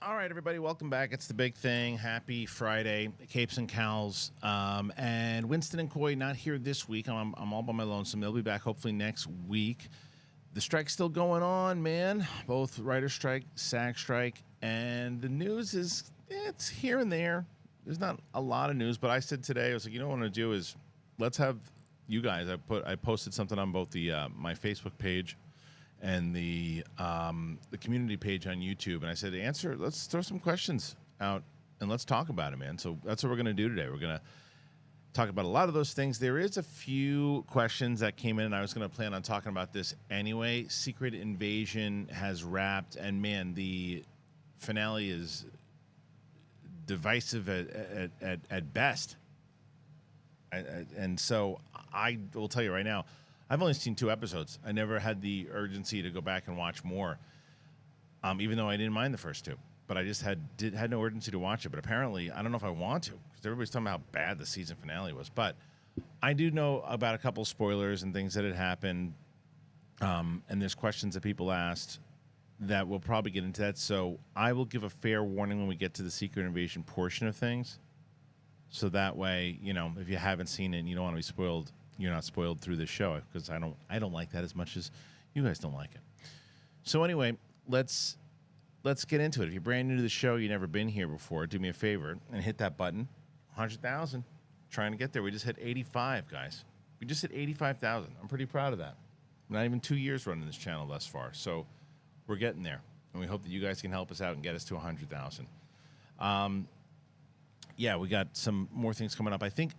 All right, everybody, welcome back. It's the big thing. Happy Friday, Capes and Cowls. And Winston and Coy not here this week. I'm all by my lonesome. They'll be back hopefully next week. The strike's still going on, man. Both writer's strike, SAG strike, and the news is it's here and there. There's not a lot of news, but I said today, I was like, you know what I want to do is let's have you guys. I posted something on both the my Facebook page and the community page on YouTube, and I said, let's throw some questions out and let's talk about it, man. So that's what we're going to do today. We're going to talk about a lot of those things. There is a few questions that came in, and I was going to plan on talking about this anyway. Secret Invasion has wrapped, and man, the finale is divisive at best. And so I will tell you right now, I've only seen 2 episodes. I never had the urgency to go back and watch more, even though I didn't mind the first 2. But I just had no urgency to watch it. But apparently, I don't know if I want to, because everybody's talking about how bad the season finale was. But I do know about a couple spoilers and things that had happened, and there's questions that people asked that we'll probably get into that. So I will give a fair warning when we get to the Secret Invasion portion of things. So that way, you know, if you haven't seen it and you don't want to be spoiled, you're not spoiled through this show, because I don't like that as much as you guys don't like it. So anyway, let's get into it. If you're brand new to the show, you've never been here before, do me a favor and hit that button. 100,000. Trying to get there. We just hit 85, guys. We just hit 85,000. I'm pretty proud of that. Not even 2 years running this channel thus far. So we're getting there, and we hope that you guys can help us out and get us to 100,000. Yeah, we got some more things coming up. I think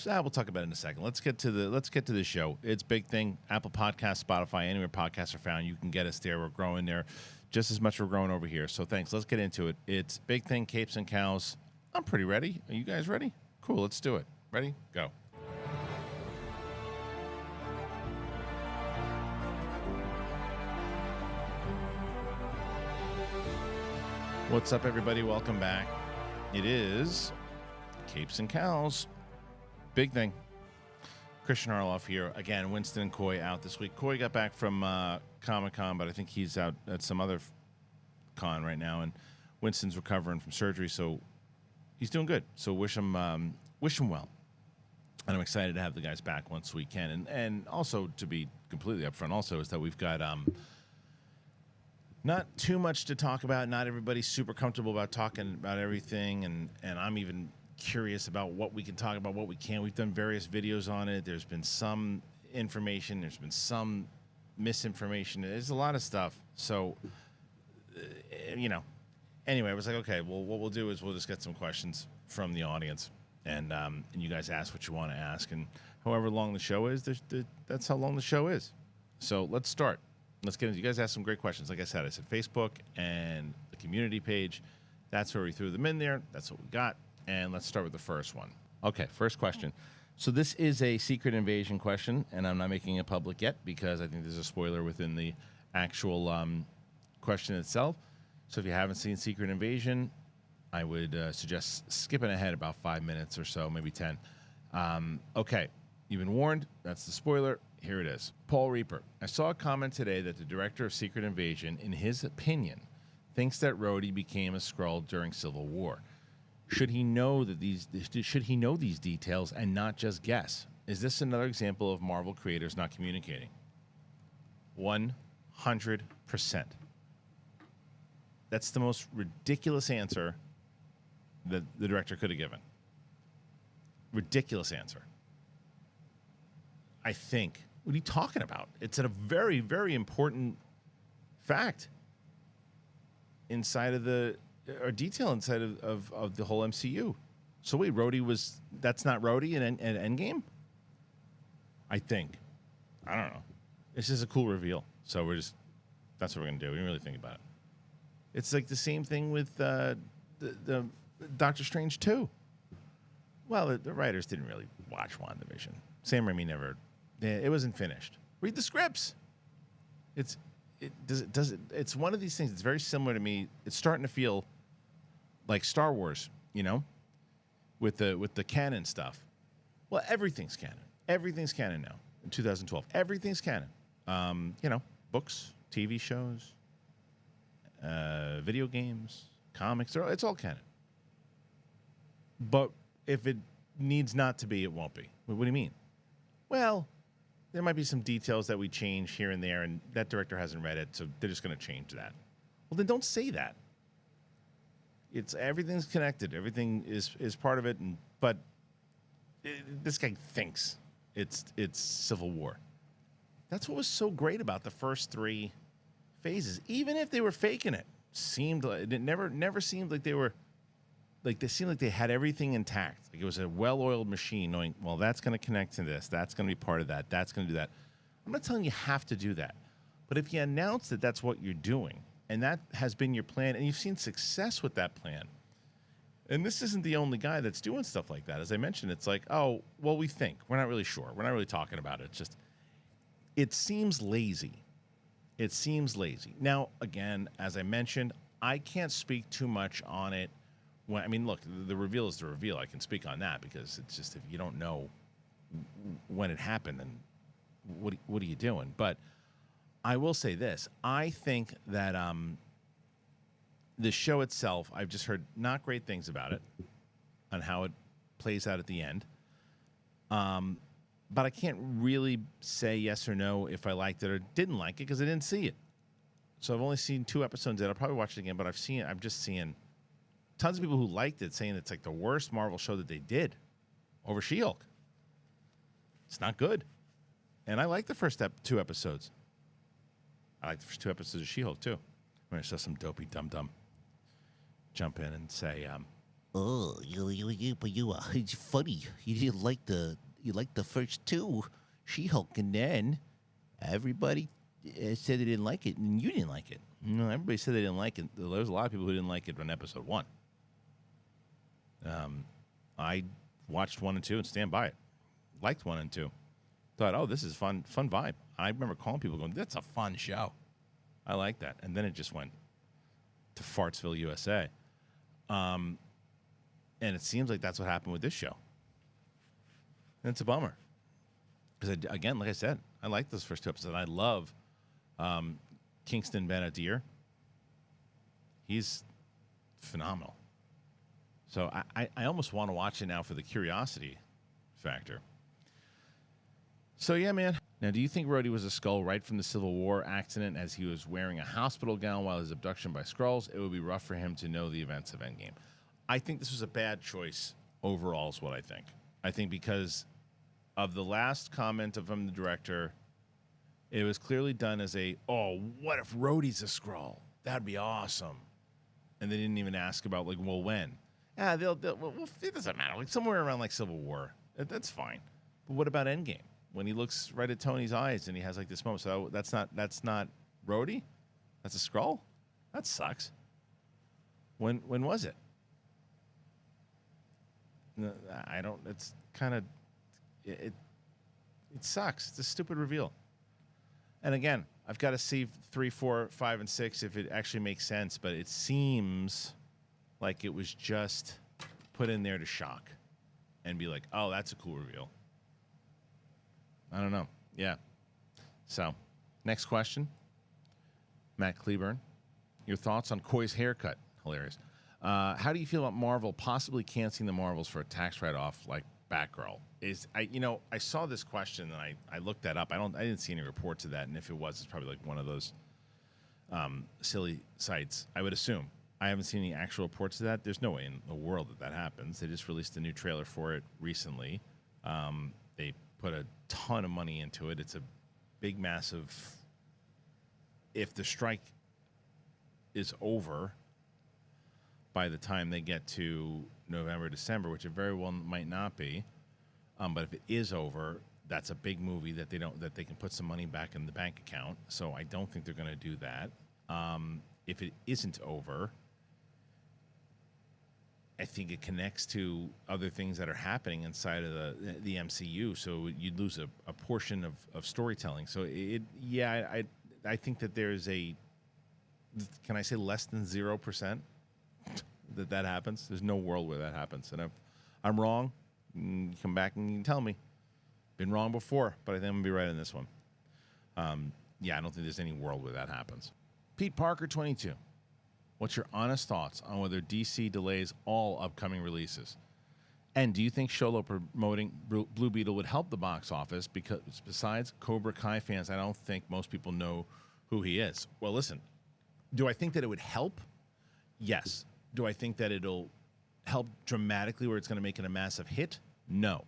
we'll talk about it in a second. Let's get to the show. It's Big Thing, Apple Podcasts, Spotify, anywhere podcasts are found. You can get us there. We're growing there just as much as we're growing over here. So thanks. Let's get into it. It's Big Thing, Capes and Cowls. I'm pretty ready. Are you guys ready? Cool. Let's do it. Ready? Go. What's up, everybody? Welcome back. It is Capes and Cowls. Big Thing. Kristian Harloff here. Again, Winston and Coy out this week. Coy got back from Comic-Con, but I think he's out at some other con right now, and Winston's recovering from surgery, so he's doing good. So wish him well. And I'm excited to have the guys back once we can. And also, to be completely upfront, also, is that we've got not too much to talk about. Not everybody's super comfortable about talking about everything, and I'm even curious about what we can talk about, what we can't. We've done various videos on it. There's been some information. There's been some misinformation. There's a lot of stuff. So, you know, anyway, I was like, okay, well, what we'll do is we'll just get some questions from the audience, and you guys ask what you want to ask, and however long the show is, that's how long the show is. So let's start. Let's get into. You guys asked some great questions. Like I said Facebook and the community page. That's where we threw them in there. That's what we got. And let's start with the first one. Okay, first question. So this is a Secret Invasion question, and I'm not making it public yet because I think there's a spoiler within the actual question itself. So if you haven't seen Secret Invasion, I would suggest skipping ahead about 5 minutes or so, maybe 10. Okay, you've been warned. That's the spoiler. Here it is. Paul Reaper. I saw a comment today that the director of Secret Invasion, in his opinion, thinks that Rhodey became a Skrull during Civil War. Should he know these details and not just guess? Is this another example of Marvel creators not communicating? 100%. That's the most ridiculous answer that the director could have given. Ridiculous answer. I think. What are you talking about? It's a very, very important fact inside of detail inside of the whole MCU. So wait, that's not Rhodey in Endgame? I think. I don't know. It's just a cool reveal. So that's what we're going to do. We didn't really think about it. It's like the same thing with the Doctor Strange 2. Well, the writers didn't really watch WandaVision. Sam Raimi never. It wasn't finished. Read the scripts. It's one of these things. It's very similar to me. It's starting to feel like Star Wars, you know, with the canon stuff. Well, everything's canon. Everything's canon now in 2012. Everything's canon. You know, books, TV shows, video games, comics. It's all canon. But if it needs not to be, it won't be. What do you mean? Well, there might be some details that we change here and there, and that director hasn't read it, so they're just going to change that. Well, then don't say that. Everything's connected. Everything is part of it, but this guy thinks it's Civil War. That's what was so great about the first three phases. Even if they were faking it, it never seemed like they were. Like they seemed like they had everything intact. Like it was a well-oiled machine knowing, well, that's going to connect to this. That's going to be part of that. That's going to do that. I'm not telling you have to do that. But if you announce that that's what you're doing, and that has been your plan, and you've seen success with that plan, and this isn't the only guy that's doing stuff like that. As I mentioned, it's like, oh, well, we think. We're not really sure. We're not really talking about it. It's just, it seems lazy. It seems lazy. Now, again, as I mentioned, I can't speak too much on it. Look, the reveal is the reveal. I can speak on that because it's just if you don't know when it happened, then what are you doing? But I will say this. I think that the show itself, I've just heard not great things about it on how it plays out at the end. But I can't really say yes or no if I liked it or didn't like it because I didn't see it. So I've only seen 2 episodes and I'll probably watch it again, but I'm just seeing tons of people who liked it saying it's like the worst Marvel show that they did over She-Hulk. It's not good. And I like the first 2 episodes. I like the first 2 episodes of She-Hulk, too. When I saw some dopey dum-dum jump in and say, but it's funny. You like the first 2 She-Hulk, and then everybody said they didn't like it, and you didn't like it. Everybody said they didn't like it. There was a lot of people who didn't like it on episode 1. I watched 1 and 2 and stand by it. Liked 1 and 2. Thought, oh, this is fun vibe. I remember calling people going, that's a fun show. I like that. And then it just went to Fartsville, USA. And it seems like that's what happened with this show. And it's a bummer. Because, again, like I said, I like those first 2 episodes. I love Kingston Benadier. He's phenomenal. So I almost want to watch it now for the curiosity factor. So, yeah, man. Now, do you think Rhodey was a Skrull right from the Civil War accident as he was wearing a hospital gown while his abduction by Skrulls? It would be rough for him to know the events of Endgame. I think this was a bad choice overall is what I think. I think because of the last comment from the director, it was clearly done as what if Rhodey's a Skrull? That'd be awesome. And they didn't even ask about, when? It doesn't matter. Somewhere around, Civil War. That's fine. But what about Endgame? When he looks right at Tony's eyes and he has, this moment. So that's not Rhodey? That's a Skrull? That sucks. When was it? No, I don't. It's kind of... It sucks. It's a stupid reveal. And again, I've got to see 3, 4, 5, and 6 if it actually makes sense. But it seems like it was just put in there to shock and be like, oh, that's a cool reveal. I don't know. Yeah. So, next question. Matt Cleburne. Your thoughts on Coy's haircut? Hilarious. How do you feel about Marvel possibly canceling the Marvels for a tax write-off like Batgirl? I saw this question and I looked that up. I didn't see any reports of that, and if it was, it's probably one of those silly sites. I would assume. I haven't seen any actual reports of that. There's no way in the world that happens. They just released a new trailer for it recently. They put a ton of money into it. It's a big, massive. If the strike is over by the time they get to November, December, which it very well might not be, but if it is over, that's a big movie that they can put some money back in the bank account. So I don't think they're going to do that. If it isn't over, I think it connects to other things that are happening inside of the MCU. So you'd lose a portion of storytelling. So I think that there's can I say less than 0% that happens? There's no world where that happens. And if I'm wrong, you come back and you can tell me. Been wrong before, but I think I'm going to be right on this one. I don't think there's any world where that happens. Pete Parker, 22. What's your honest thoughts on whether DC delays all upcoming releases? And do you think Sholo promoting Blue Beetle would help the box office? Because besides Cobra Kai fans, I don't think most people know who he is. Well, listen, do I think that it would help? Yes. Do I think that it'll help dramatically where it's going to make it a massive hit? No.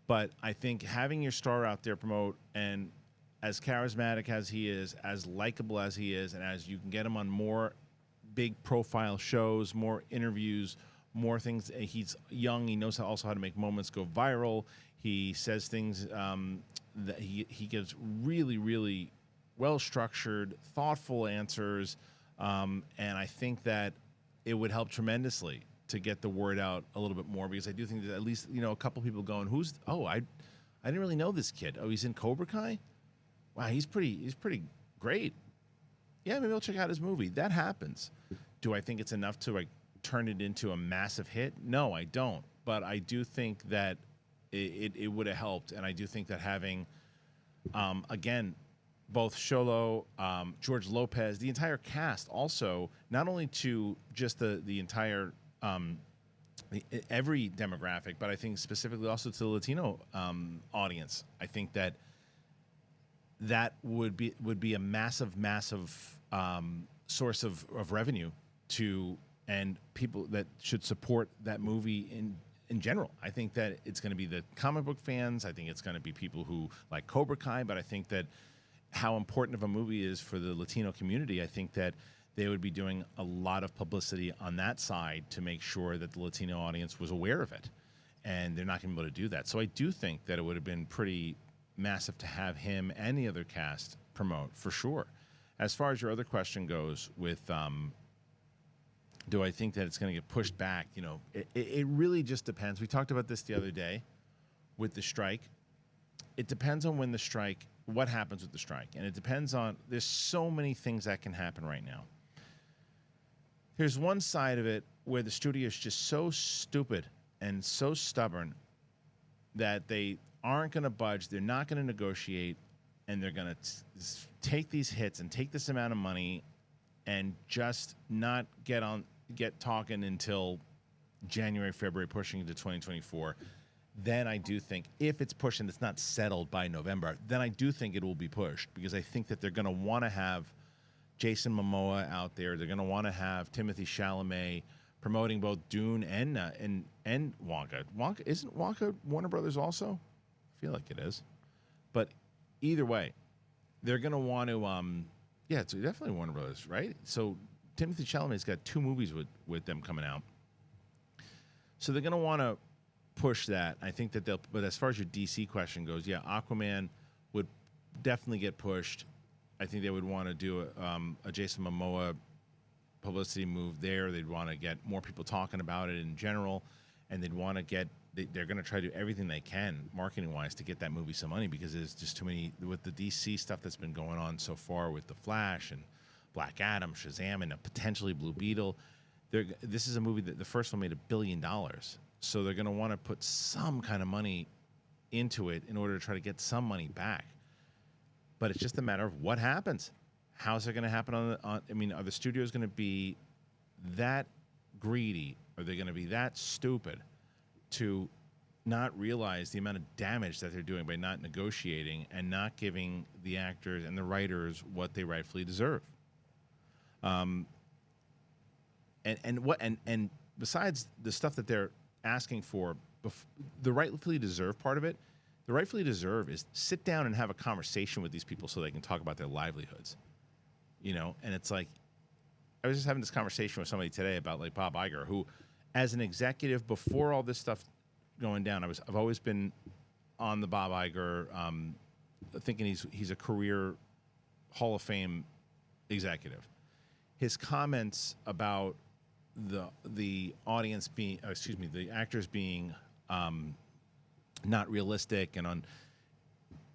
But I think having your star out there promote, and as charismatic as he is, as likable as he is, and as you can get him on more big profile shows, more interviews, more things. He's young. He knows also how to make moments go viral. He says things that he gives really, really well-structured, thoughtful answers. And I think that it would help tremendously to get the word out a little bit more, because I do think that at least, a couple people going, I didn't really know this kid. Oh, he's in Cobra Kai? Wow, he's pretty great. Yeah, maybe I'll check out his movie. That happens. Do I think it's enough to turn it into a massive hit? No, I don't. But I do think that it would have helped, and I do think that having, again, both Sholo, George Lopez, the entire cast, also not only to just the entire every demographic, but I think specifically also to the Latino audience. I think that would be a massive source of revenue to, and people that should support that movie in general. I think that it's going to be the comic book fans. I think it's going to be people who like Cobra Kai, but I think that how important of a movie is for the Latino community, I think that they would be doing a lot of publicity on that side to make sure that the Latino audience was aware of it. And they're not going to be able to do that. So I do think that it would have been pretty massive to have him and the other cast promote, for sure. As far as your other question goes with, do I think that it's going to get pushed back? It really just depends. We talked about this the other day with the strike. It depends on when the strike, what happens with the strike. And it depends on, there's so many things that can happen right now. There's one side of it where the studio is just so stupid and so stubborn that they aren't going to budge. They're not going to negotiate, and they're going to take these hits and take this amount of money and just not get talking until January, February, pushing into 2024. Then I do think, if it's pushed and it's not settled by November, then I do think it will be pushed, because I think that they're going to want to have Jason Momoa out there. They're going to want to have Timothée Chalamet promoting both Dune and Wonka. Isn't Wonka Warner Brothers also? I feel like it is. But either way, they're going to want to, yeah, it's definitely Warner Brothers, right? So Timothée Chalamet's got 2 movies with them coming out. So they're going to want to push that. I think that but as far as your DC question goes, yeah, Aquaman would definitely get pushed. I think they would want to do a Jason Momoa publicity move there. They'd want to get more people talking about it in general, and they'd want to get, they're going to try to do everything they can marketing-wise to get that movie some money, because there's just too many, with the DC stuff that's been going on so far with The Flash and Black Adam, Shazam, and potentially Blue Beetle. This is a movie that the first one made $1 billion. So they're going to want to put some kind of money into it in order to try to get some money back. But it's just a matter of what happens. How's it going to happen are the studios going to be that greedy? Are they going to be that stupid to not realize the amount of damage that they're doing by not negotiating and not giving the actors and the writers what they rightfully deserve? And besides the stuff that they're asking for, the rightfully deserved part of it, the rightfully deserve is sit down and have a conversation with these people so they can talk about their livelihoods. And it's like, I was just having this conversation with somebody today about like Bob Iger, who, as an executive, before all this stuff going down, I've always been on the Bob Iger, thinking he's a career Hall of Fame executive. His comments about the audience being, the actors being not realistic, and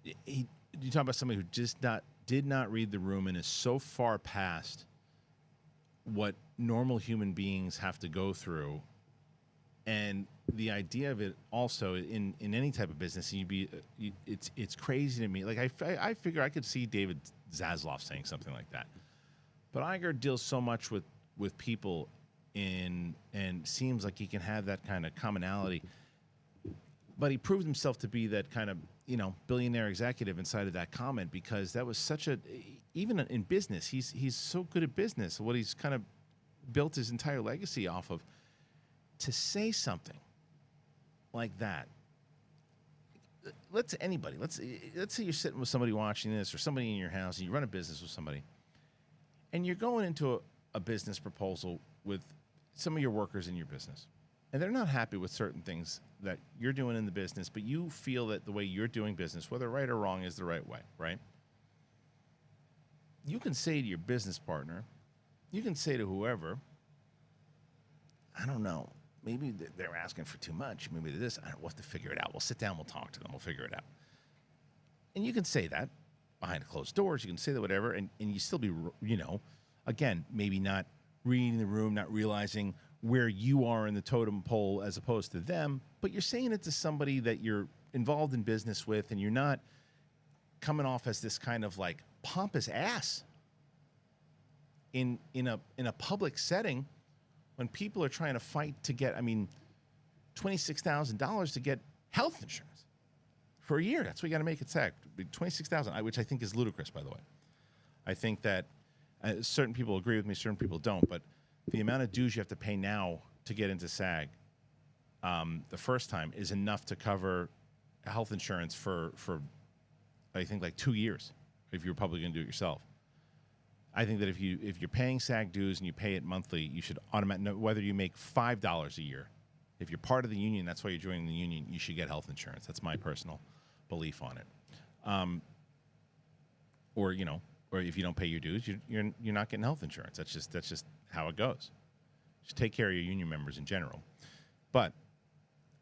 you talk about somebody who just did not read the room and is so far past what normal human beings have to go through. And the idea of it also in any type of business, it's crazy to me. Like I figure I could see David Zaslav saying something like that, but Iger deals so much with with people and seems like he can have that kind of commonality. But he proved himself to be that kind of, billionaire executive inside of that comment, because that was such a, even in business, he's so good at business. What he's kind of built his entire legacy off of, to say something like that. Let's say you're sitting with somebody watching this, or somebody in your house, and you run a business with somebody, and you're going into a business proposal with some of your workers in your business, and they're not happy with certain things that you're doing in the business, but you feel that the way you're doing business, whether right or wrong, is the right way, right? You can say to your business partner, you can say to whoever, I don't know, maybe they're asking for too much. Maybe this, I don't know, we'll have to figure it out. We'll sit down, we'll talk to them, we'll figure it out. And you can say that behind closed doors. You can say that whatever, and you still be, again, maybe not reading the room, not realizing where you are in the totem pole as opposed to them, but you're saying it to somebody that you're involved in business with, and you're not coming off as this kind of like pompous ass in a public setting when people are trying to fight to get, $26,000 to get health insurance for a year. That's what you got to make it SAG. $26,000, which I think is ludicrous, by the way. I think that certain people agree with me, certain people don't, but the amount of dues you have to pay now to get into SAG the first time is enough to cover health insurance for I think like 2 years if you're probably going to do it yourself. I think that if you're paying SAG dues and you pay it monthly, you should automatically, whether you make $5 a year, if you're part of the union, that's why you're joining the union, you should get health insurance. That's my personal belief on it. Or if you don't pay your dues, you're not getting health insurance. That's just how it goes. Just take care of your union members in general. But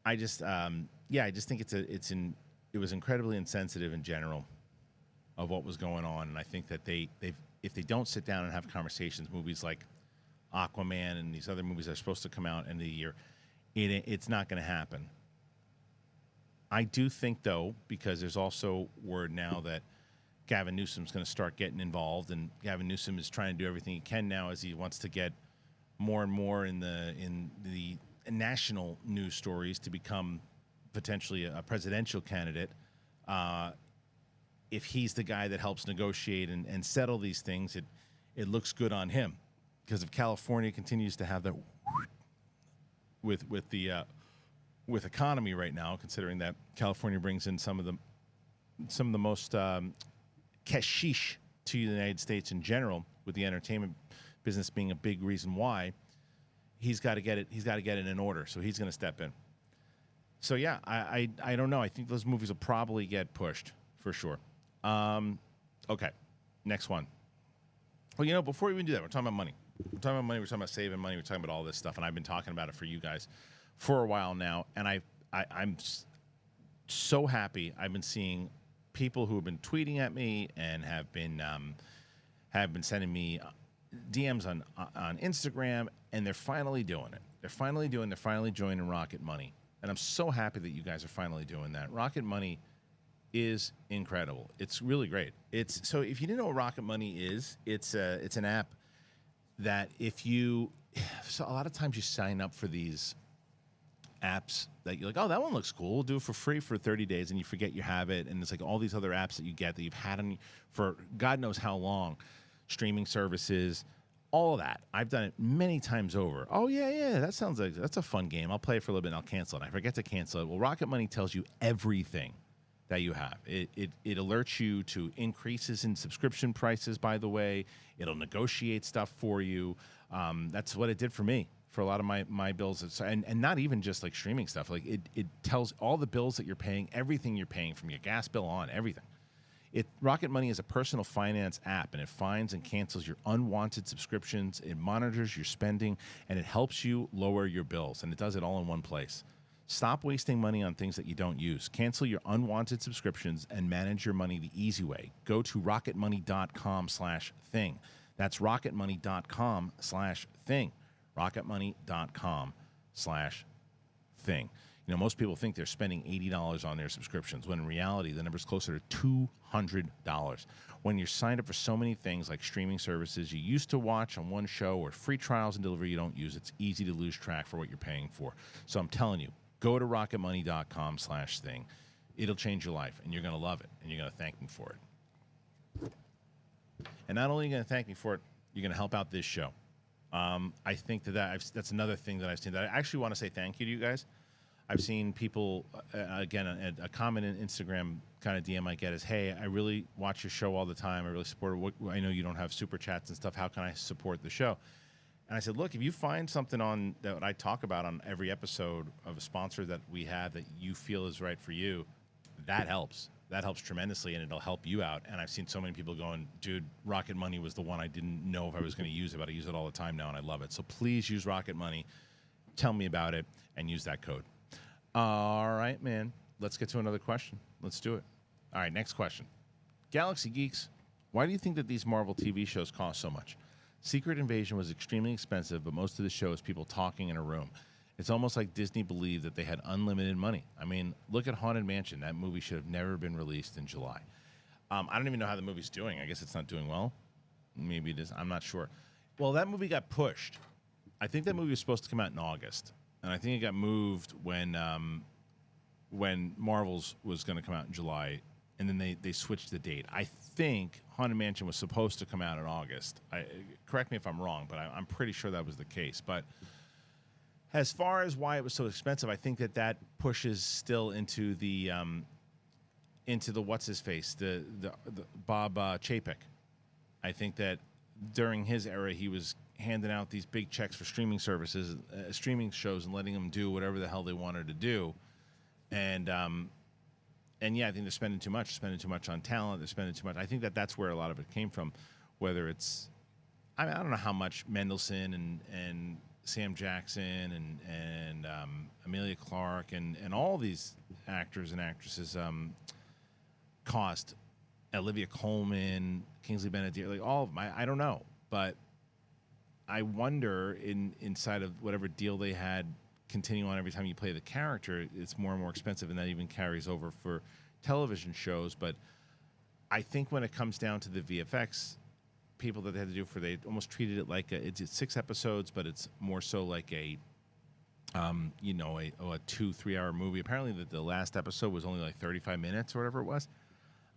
I just think it was incredibly insensitive in general of what was going on, and I think that if they don't sit down and have conversations, movies like Aquaman and these other movies that are supposed to come out end of the year, it's not going to happen. I do think, though, because there's also word now that Gavin Newsom's going to start getting involved, and Gavin Newsom is trying to do everything he can now as he wants to get more and more in the national news stories to become potentially a presidential candidate. If he's the guy that helps negotiate and settle these things, it looks good on him. Because if California continues to have that with economy right now, considering that California brings in some of the most cashish to the United States in general, with the entertainment business being a big reason why, he's got to get it in order. So he's going to step in. So yeah, I don't know. I think those movies will probably get pushed for sure. Okay, next one. Well, before we even do that, we're talking about money. We're talking about saving money. We're talking about all this stuff, and I've been talking about it for you guys for a while now. And I'm so happy. I've been seeing people who have been tweeting at me and have been sending me DMs on Instagram, and they're finally doing it. They're finally joining Rocket Money, and I'm so happy that you guys are finally doing that. Rocket Money is incredible. It's really great. So if you didn't know what Rocket Money is, it's an app that so a lot of times you sign up for these apps that you're like, oh, that one looks cool. We'll do it for free for 30 days, and you forget you have it. And it's like all these other apps that you get that you've had for God knows how long, streaming services, all of that. I've done it many times over. Oh, yeah, that sounds like that's a fun game. I'll play it for a little bit and I'll cancel it. I forget to cancel it. Well, Rocket Money tells you everything that you have. It alerts you to increases in subscription prices, by the way. It'll negotiate stuff for you. That's what it did for me for a lot of my bills. And not even just like streaming stuff. Like it tells all the bills that you're paying, everything you're paying, from your gas bill on, everything. Rocket Money is a personal finance app, and it finds and cancels your unwanted subscriptions. It monitors your spending, and it helps you lower your bills. And it does it all in one place. Stop wasting money on things that you don't use. Cancel your unwanted subscriptions and manage your money the easy way. Go to rocketmoney.com/thing. That's rocketmoney.com/thing. rocketmoney.com/thing. You know, most people think they're spending $80 on their subscriptions, when in reality, the number's closer to $200. When you're signed up for so many things like streaming services you used to watch on one show or free trials and delivery you don't use, it's easy to lose track for what you're paying for. So I'm telling you, go to rocketmoney.com/thing. It'll change your life, and you're going to love it, and you're going to thank me for it. And not only are you going to thank me for it, you're going to help out this show. I think that's another thing that I've seen that I actually want to say thank you to you guys. I've seen people, again, a comment in Instagram kind of DM I get is, hey, I really watch your show all the time. I really support it. I know you don't have super chats and stuff. How can I support the show? And I said, look, if you find something on that I talk about on every episode of a sponsor that we have that you feel is right for you, that helps. That helps tremendously, and it'll help you out. And I've seen so many people going, dude, Rocket Money was the one I didn't know if I was going to use it, but I use it all the time now, and I love it. So please use Rocket Money. Tell me about it, and use that code. All right, man. Let's get to another question. Let's do it. All right, next question. Galaxy Geeks, why do you think that these Marvel TV shows cost so much? Secret Invasion was extremely expensive, but most of the show is people talking in a room. It's almost like Disney believed that they had unlimited money. I mean, look at Haunted Mansion. That movie should have never been released in July. I don't even know how the movie's doing. I guess it's not doing well. Maybe it is. I'm not sure. Well, that movie got pushed. I think that movie was supposed to come out in August. And I think it got moved when Marvel's was going to come out in July, and then they switched the date. I think Haunted Mansion was supposed to come out in August. Correct me if I'm wrong, but I'm pretty sure that was the case. But as far as why it was so expensive, I think that pushes still into the what's his face, the Bob Chapek. I think that during his era, he was handing out these big checks for streaming services, streaming shows, and letting them do whatever the hell they wanted to do. And yeah, I think they're spending too much on talent. They're spending too much. I think that's where a lot of it came from. Whether it's, I don't know how much Mendelsohn and Sam Jackson and Amelia Clark and all these actors and actresses cost. Olivia Colman, Kingsley Benadir, like all of them. I don't know, but I wonder inside of whatever deal they had continue on every time you play the character, it's more and more expensive, and that even carries over for television shows. But I think when it comes down to the VFX people that they had to do they almost treated it like it's 6 episodes, but it's more so like a 2-3 hour movie. Apparently the last episode was only like 35 minutes or whatever it was.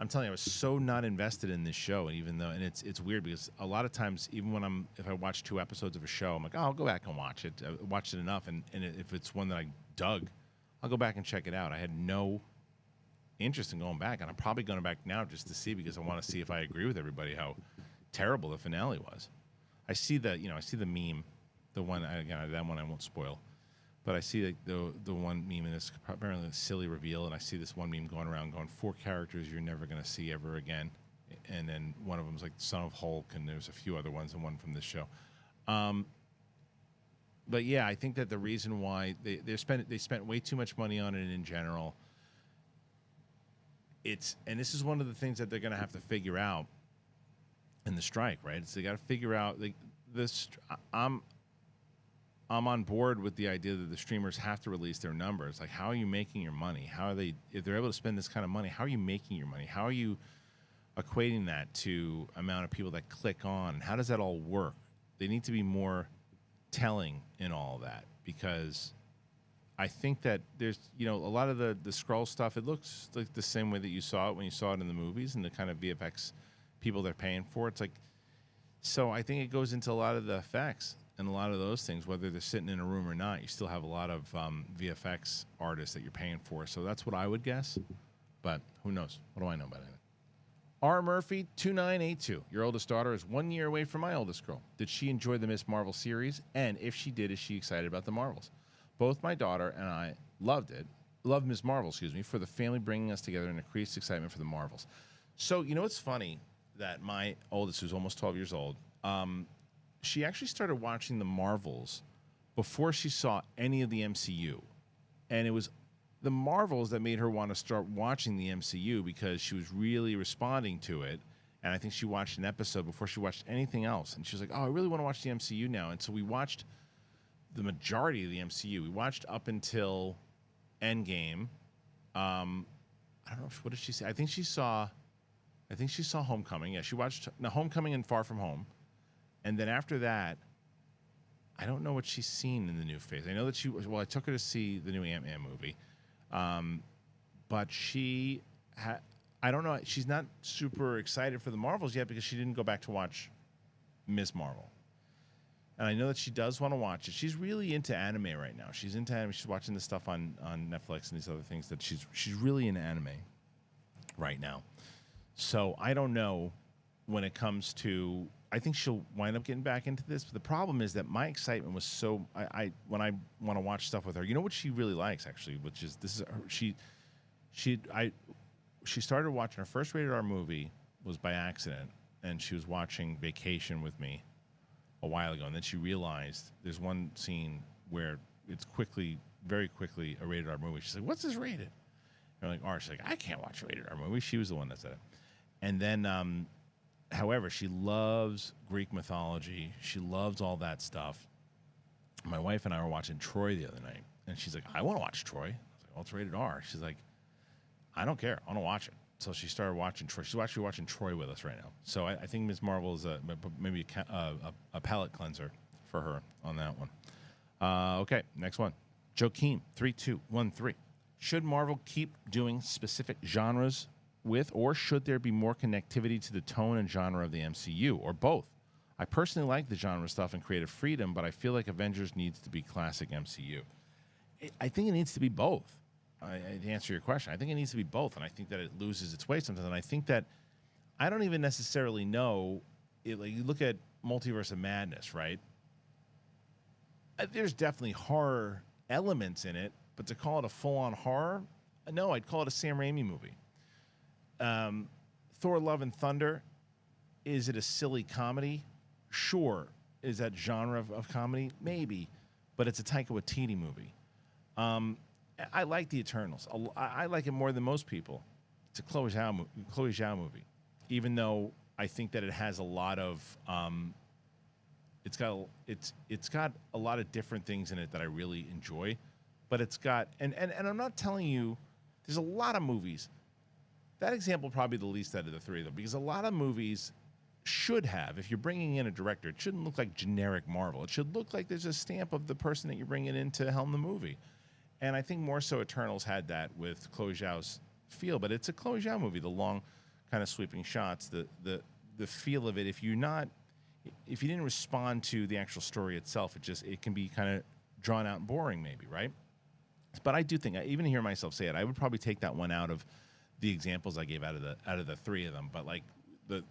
I'm telling you, I was so not invested in this show, and even though, and it's weird because a lot of times, even if I watch 2 episodes of a show, I'm like, oh, I'll go back and watch it. I watched it enough, and if it's one that I dug, I'll go back and check it out. I had no interest in going back, and I'm probably going back now just to see, because I want to see if I agree with everybody how terrible the finale was. I see the meme, the one again, that one I won't spoil. But I see the one meme in this apparently a silly reveal, and I see this one meme going around going 4 characters you're never going to see ever again, and then one of them's like the Son of Hulk, and there's a few other ones, and one from this show. But yeah, I think that the reason why they spent way too much money on it in general. And this is one of the things that they're going to have to figure out in the strike, right? They got to figure out this. I'm on board with the idea that the streamers have to release their numbers. Like, how are you making your money? How are they, if they're able to spend this kind of money, how are you making your money? How are you equating that to amount of people that click on? How does that all work? They need to be more telling in all of that, because I think that there's, a lot of the Skrull stuff, it looks like the same way that you saw it when you saw it in the movies, and the kind of VFX people they're paying for. It's like, so I think it goes into a lot of the effects. And a lot of those things, whether they're sitting in a room or not, you still have a lot of VFX artists that you're paying for. So that's what I would guess. But who knows? What do I know about it? R. Murphy, 2982. Your oldest daughter is 1 year away from my oldest girl. Did she enjoy the Miss Marvel series? And if she did, is she excited about the Marvels? Both my daughter and I loved Miss Marvel, for the family bringing us together and increased excitement for the Marvels. So, it's funny that my oldest, who's almost 12 years old, she actually started watching the Marvels before she saw any of the MCU. And it was the Marvels that made her want to start watching the MCU, because she was really responding to it. And I think she watched an episode before she watched anything else. And she was like, oh, I really want to watch the MCU now. And so we watched the majority of the MCU. We watched up until Endgame. I don't know what did she say. I think she saw Homecoming. Yeah, she watched Homecoming and Far From Home, and then after that, I don't know what she's seen in the new phase. I know that I took her to see the new Ant-Man movie, but I don't know. She's not super excited for the Marvels yet because she didn't go back to watch Ms. Marvel. And I know that she does want to watch it. She's really into anime right now. She's into anime. She's watching this stuff on Netflix and these other things that she's really into anime right now. So I don't know when it comes to. I think she'll wind up getting back into this. But the problem is that my excitement was so. When I want to watch stuff with her, you know what she really likes actually, which is she started watching her first rated R movie was by accident, and she was watching Vacation with me a while ago, and then she realized there's one scene where it's very quickly a rated R movie. She's like, "What's this rated?" And we're like, "R." She's like, "I can't watch a rated R movie." She was the one that said it. And then, however, she loves Greek mythology. She loves all that stuff. My wife and I were watching Troy the other night, and she's like, "I want to watch Troy." I was like, "Well, it's rated R." She's like, "I don't care. I want to watch it." So she started watching Troy. She's actually watching Troy with us right now. So I think Ms. Marvel is maybe a palate cleanser for her on that one. Okay, next one. Joaquin, 3213. Should Marvel keep doing specific genres with, or should there be more connectivity to the tone and genre of the MCU, or both? I personally like the genre stuff and creative freedom, but I feel like Avengers needs to be classic MCU. I think it needs to be both. To answer your question, I think it needs to be both, and I think that it loses its way sometimes. And I think that I don't even necessarily know. Like you look at Multiverse of Madness, right? There's definitely horror elements in it, but to call it a full-on horror, no, I'd call it a Sam Raimi movie. Thor: Love and Thunder, is it a silly comedy? Sure. Is that genre of comedy? Maybe, but it's a Taika Waititi movie. I like the Eternals. I like it more than most people. It's a Chloe Zhao movie, even though I think that it has a lot of it's got a lot of different things in it that I really enjoy, but it's got and I'm not telling you there's a lot of movies. That example probably the least out of the three of them, because a lot of movies should have, if you're bringing in a director, it shouldn't look like generic Marvel. It should look like there's a stamp of the person that you're bringing in to helm the movie. And I think more so Eternals had that with Chloe Zhao's feel, but it's a Chloe Zhao movie. The long, kind of sweeping shots, the feel of it. If you didn't respond to the actual story itself, it can be kind of drawn out and boring, maybe, right? But I do think, I even hear myself say it, I would probably take that one out of the examples I gave out of the three of them. But like the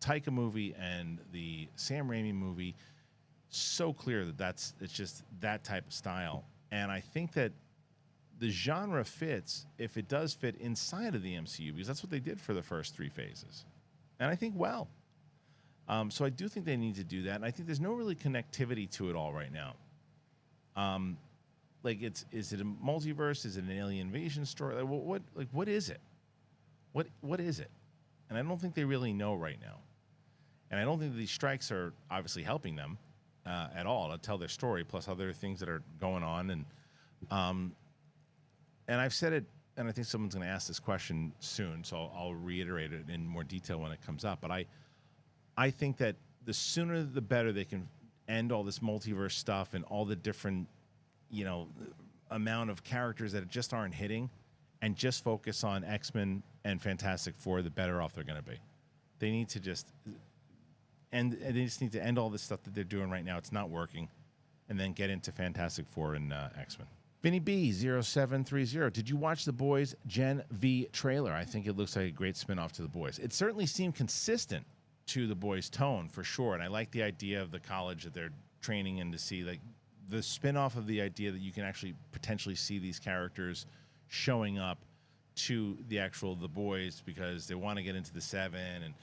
Taika movie and the Sam Raimi movie, so clear that it's just that type of style. And I think that the genre fits if it does fit inside of the MCU, because that's what they did for the first three phases. And I think well. So I do think they need to do that. And I think there's no really connectivity to it all right now. Is it a multiverse? Is it an alien invasion story? What is it? What is it? And I don't think they really know right now. And I don't think these strikes are obviously helping them at all to tell their story, plus other things that are going on. And I've said it, and I think someone's going to ask this question soon, so I'll reiterate it in more detail when it comes up. But I think that the sooner the better they can end all this multiverse stuff and all the different, amount of characters that just aren't hitting, and just focus on X-Men and Fantastic Four, the better off they're going to be. They need to just need to end all this stuff that they're doing right now. It's not working. And then get into Fantastic Four and X-Men. Vinny B 0730. Did you watch The Boys Gen V trailer? I think it looks like a great spin-off to The Boys. It certainly seemed consistent to The Boys' tone, for sure. And I like the idea of the college that they're training in, to see like the spin-off of the idea that you can actually potentially see these characters showing up to the actual The Boys, because they want to get into the Seven. And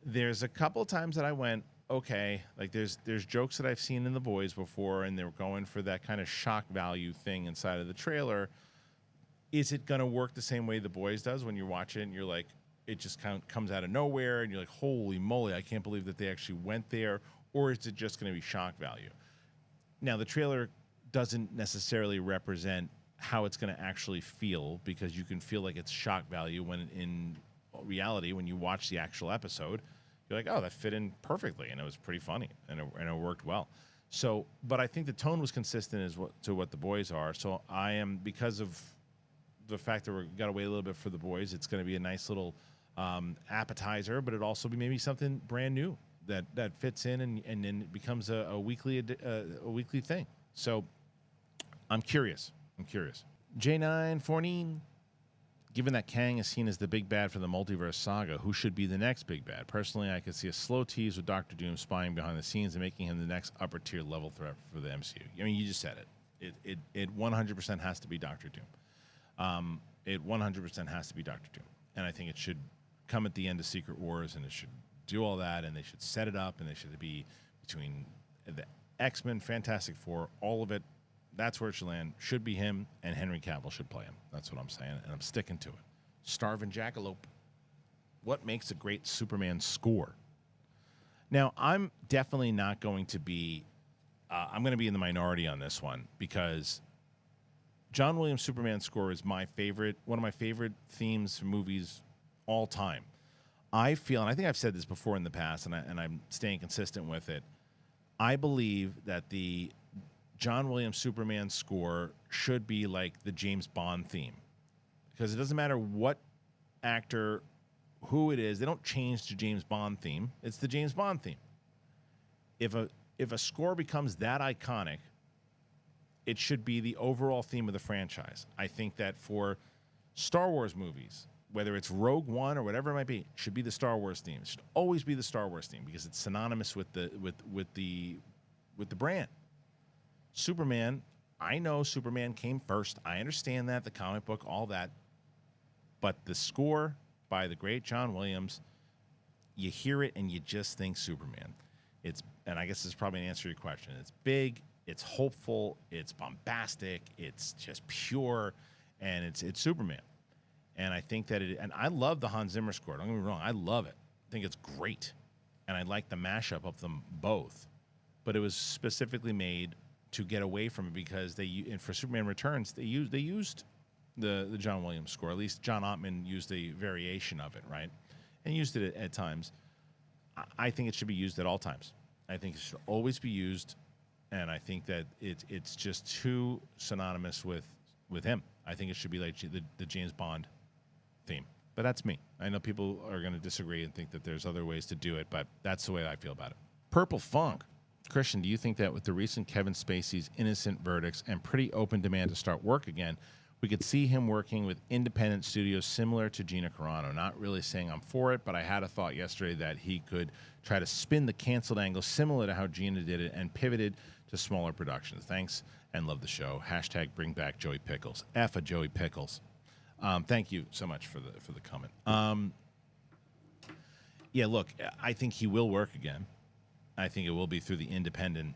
there's a couple of times that I went, okay, like there's jokes that I've seen in The Boys before, and they're going for that kind of shock value thing inside of the trailer. Is it going to work the same way The Boys does when you watch it and you're like, it just kind of comes out of nowhere and you're like, holy moly, I can't believe that they actually went there? Or is it just going to be shock value? Now, the trailer doesn't necessarily represent how it's going to actually feel, because you can feel like it's shock value when in reality, when you watch the actual episode, you're like, oh, that fit in perfectly, and it was pretty funny, and it worked well. So, but I think the tone was consistent to what the boys are. So I am, because of the fact that we got to wait a little bit for the boys, it's going to be a nice little appetizer, but it also be maybe something brand new that fits in and then it becomes a weekly thing. So I'm curious. J914. Given that Kang is seen as the big bad for the multiverse saga, who should be the next big bad? Personally, I could see a slow tease with Doctor Doom spying behind the scenes and making him the next upper tier level threat for the MCU. I mean, you just said it. It 100% has to be Doctor Doom. It 100% has to be Doctor Doom. And I think it should come at the end of Secret Wars, and it should do all that, and they should set it up, and they should be between the X-Men, Fantastic Four, all of it. That's where it should land. Should be him, and Henry Cavill should play him. That's what I'm saying, and I'm sticking to it. Starvin' Jackalope. What makes a great Superman score? Now, I'm definitely not going to be... I'm going to be in the minority on this one, because John Williams' Superman score is one of my favorite themes for movies all time. I feel, and I think I've said this before in the past, and I'm staying consistent with it, I believe that the John Williams Superman score should be like the James Bond theme, because it doesn't matter what actor, who it is, they don't change to James Bond theme. It's the James Bond theme. If a score becomes that iconic, it should be the overall theme of the franchise. I think that for Star Wars movies, whether it's Rogue One or whatever it might be, it should be the Star Wars theme. It should always be the Star Wars theme, because it's synonymous with the brand. Superman, I know Superman came first. I understand that, the comic book, all that. But the score by the great John Williams, you hear it and you just think Superman. And I guess this is probably an answer to your question. It's big, it's hopeful, it's bombastic, it's just pure, and it's Superman. And I think that and I love the Hans Zimmer score. Don't get me wrong, I love it. I think it's great. And I like the mashup of them both. But it was specifically made to get away from it, because for Superman Returns, they used the John Williams score. At least John Ottman used a variation of it, right? And used it at times. I think it should be used at all times. I think it should always be used, and I think that it's just too synonymous with him. I think it should be like the James Bond theme. But that's me. I know people are going to disagree and think that there's other ways to do it, but that's the way I feel about it. Purple Funk. Kristian, do you think that with the recent Kevin Spacey's innocent verdicts and pretty open demand to start work again, we could see him working with independent studios similar to Gina Carano? Not really saying I'm for it, but I had a thought yesterday that he could try to spin the canceled angle similar to how Gina did it and pivoted to smaller productions. Thanks, and love the show. Hashtag bring back Joey Pickles. F a Joey Pickles. Thank you so much for the comment. Yeah, look, I think he will work again. I think it will be through the independent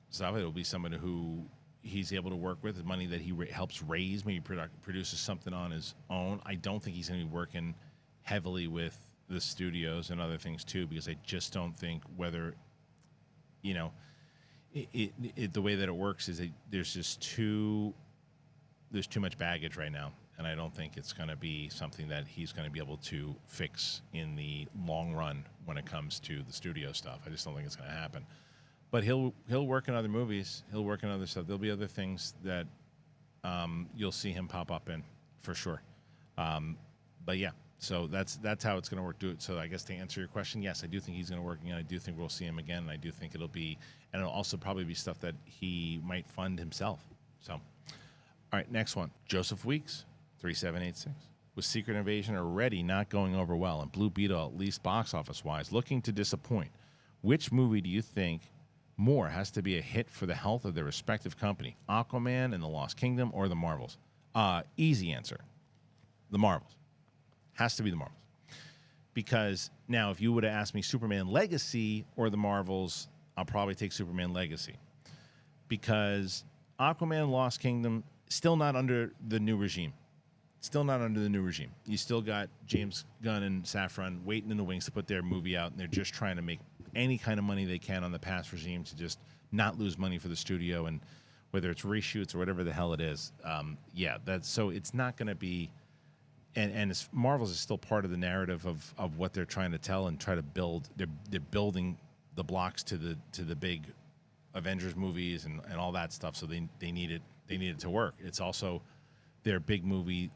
stuff. It will be someone who he's able to work with, the money that he helps raise, maybe produces something on his own. I don't think he's going to be working heavily with the studios and other things too, because I just don't think whether, the way that it works is there's too much baggage right now. And I don't think it's going to be something that he's going to be able to fix in the long run when it comes to the studio stuff. I just don't think it's going to happen. But he'll work in other movies. He'll work in other stuff. There'll be other things that you'll see him pop up in for sure. But yeah, so that's how it's going to work. So I guess to answer your question, yes, I do think he's going to work again. I do think we'll see him again, and I do think it'll also probably be stuff that he might fund himself. So, all right, next one, Joseph Weeks. 3786. With Secret Invasion already not going over well, and Blue Beetle, at least box office wise, looking to disappoint, which movie do you think more has to be a hit for the health of their respective company? Aquaman and the Lost Kingdom, or the Marvels? Easy answer. The Marvels. Has to be the Marvels. Because now, if you would have asked me Superman Legacy or the Marvels, I'll probably take Superman Legacy. Because Aquaman, Lost Kingdom, still not under the new regime. Still not under the new regime. You still got James Gunn and Safran waiting in the wings to put their movie out, and they're just trying to make any kind of money they can on the past regime to just not lose money for the studio. And whether it's reshoots or whatever the hell it is. Yeah, that's so it's not going to be. And it's, Marvel's is still part of the narrative of what they're trying to tell and try to build. They're building the blocks to the big Avengers movies and all that stuff. So they need it to work. It's also their big movie